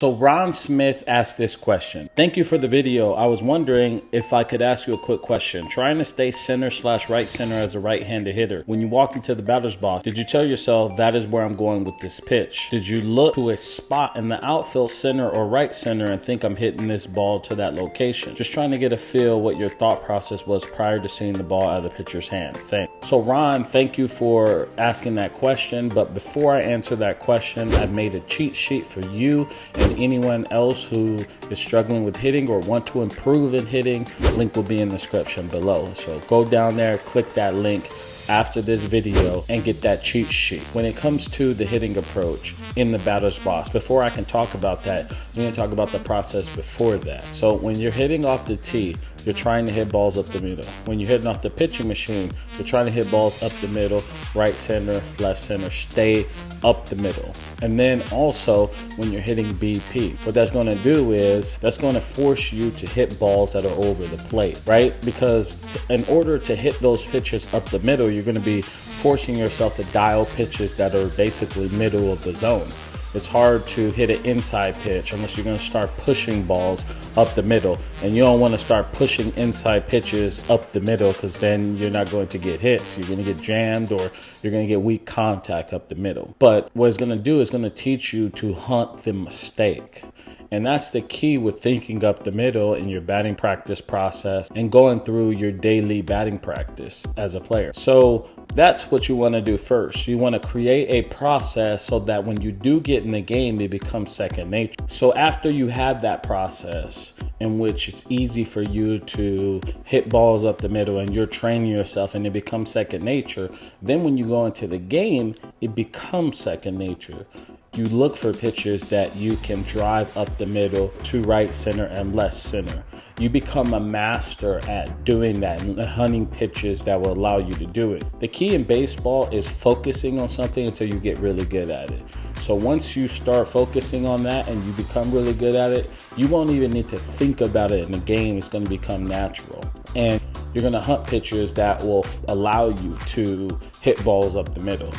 So Ron Smith asked this question. Thank you for the video. I was wondering if I could ask you a quick question. Trying to stay center/right center as a right-handed hitter. When you walked into the batter's box, did you tell yourself that is where I'm going with this pitch? Did you look to a spot in the outfield center or right center and think I'm hitting this ball to that location? Just trying to get a feel what your thought process was prior to seeing the ball out of the pitcher's hand. Thanks. So Ron, thank you for asking that question. But before I answer that question, I've made a cheat sheet for you and anyone else who is struggling with hitting or want to improve in hitting. Link will be in the description below. So go down there, click that link after this video and get that cheat sheet. When it comes to the hitting approach in the batter's box, before I can talk about that, I'm going to talk about the process before that. So when you're hitting off the tee, you're trying to hit balls up the middle. When you're hitting off the pitching machine, you're trying to hit balls up the middle, right center, left center, stay up the middle. And then also when you're hitting BP, what that's going to do is that's going to force you to hit balls that are over the plate, right? Because in order to hit those pitches up the middle, you're going to be forcing yourself to dial pitches that are basically middle of the zone. It's hard to hit an inside pitch unless you're going to start pushing balls up the middle. And you don't want to start pushing inside pitches up the middle because then you're not going to get hits. You're going to get jammed or you're going to get weak contact up the middle. But what it's going to do is going to teach you to hunt the mistake. And that's the key with thinking up the middle in your batting practice process and going through your daily batting practice as a player. So that's what you want to do first. You want to create a process so that when you do get in the game, it becomes second nature. So after you have that process in which it's easy for you to hit balls up the middle and you're training yourself and it becomes second nature, then when you go into the game, it becomes second nature. You look for pitches that you can drive up the middle to right center and left center. You become a master at doing that and hunting pitches that will allow you to do it. The key in baseball is focusing on something until you get really good at it. So once you start focusing on that and you become really good at it, you won't even need to think about it in the game. It's going to become natural. And you're going to hunt pitches that will allow you to hit balls up the middle.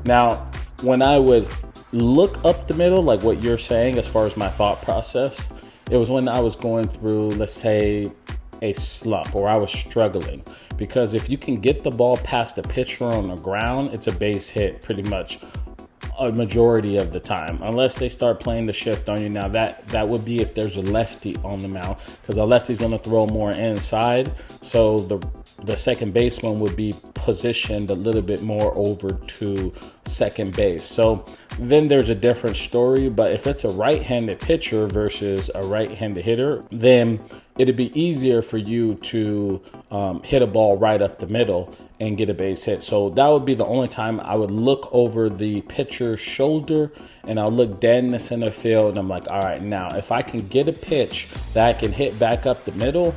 Now, when I would look up the middle, like what you're saying as far as my thought process, it was when I was going through, let's say, a slump or I was struggling. Because if you can get the ball past the pitcher on the ground, it's a base hit pretty much a majority of the time, unless they start playing the shift on you. Now that would be if there's a lefty on the mound, because a lefty's going to throw more inside, so the second baseman would be positioned a little bit more over to second base. So then there's a different story. But if it's a right-handed pitcher versus a right-handed hitter, then it'd be easier for you to hit a ball right up the middle and get a base hit. So that would be the only time I would look over the pitcher's shoulder and I'll look dead in the center field and I'm like, all right, now if I can get a pitch that I can hit back up the middle,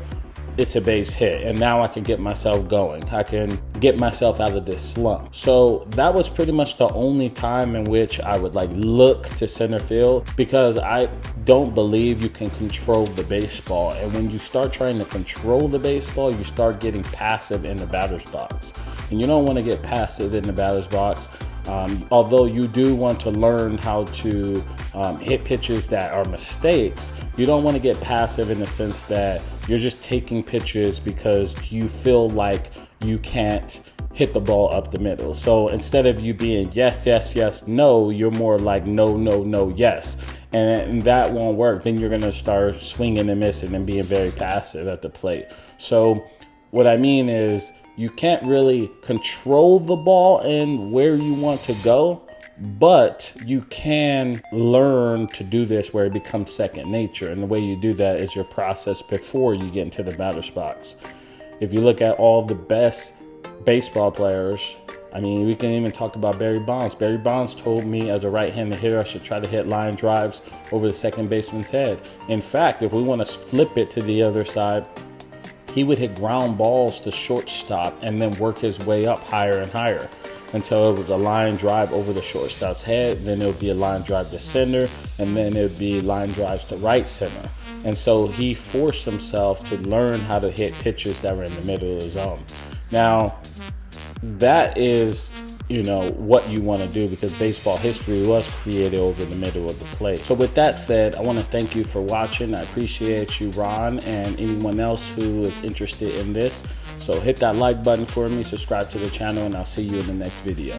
it's a base hit. And now I can get myself going. I can get myself out of this slump. So that was pretty much the only time in which I would look to center field, because I don't believe you can control the baseball. And when you start trying to control the baseball, you start getting passive in the batter's box. And you don't want to get passive in the batter's box. Although you do want to learn how to hit pitches that are mistakes, you don't want to get passive in the sense that you're just taking pitches because you feel like you can't hit the ball up the middle. So instead of you being yes, yes, yes, no, you're more like no, no, no, yes. And that won't work. Then you're going to start swinging and missing and being very passive at the plate. So what I mean is, you can't really control the ball and where you want to go, but you can learn to do this where it becomes second nature. And the way you do that is your process before you get into the batter's box. If you look at all the best baseball players, I mean, we can even talk about Barry Bonds. Barry Bonds told me as a right-handed hitter, I should try to hit line drives over the second baseman's head. In fact, if we want to flip it to the other side, he would hit ground balls to shortstop and then work his way up higher and higher until it was a line drive over the shortstop's head. Then it would be a line drive to center, and then it would be line drives to right center. And so he forced himself to learn how to hit pitches that were in the middle of the zone. Now, that is you know, what you want to do, because baseball history was created over the middle of the plate. So with that said, I want to thank you for watching. I appreciate you, Ron, and anyone else who is interested in this. So hit that like button for me, subscribe to the channel, and I'll see you in the next video.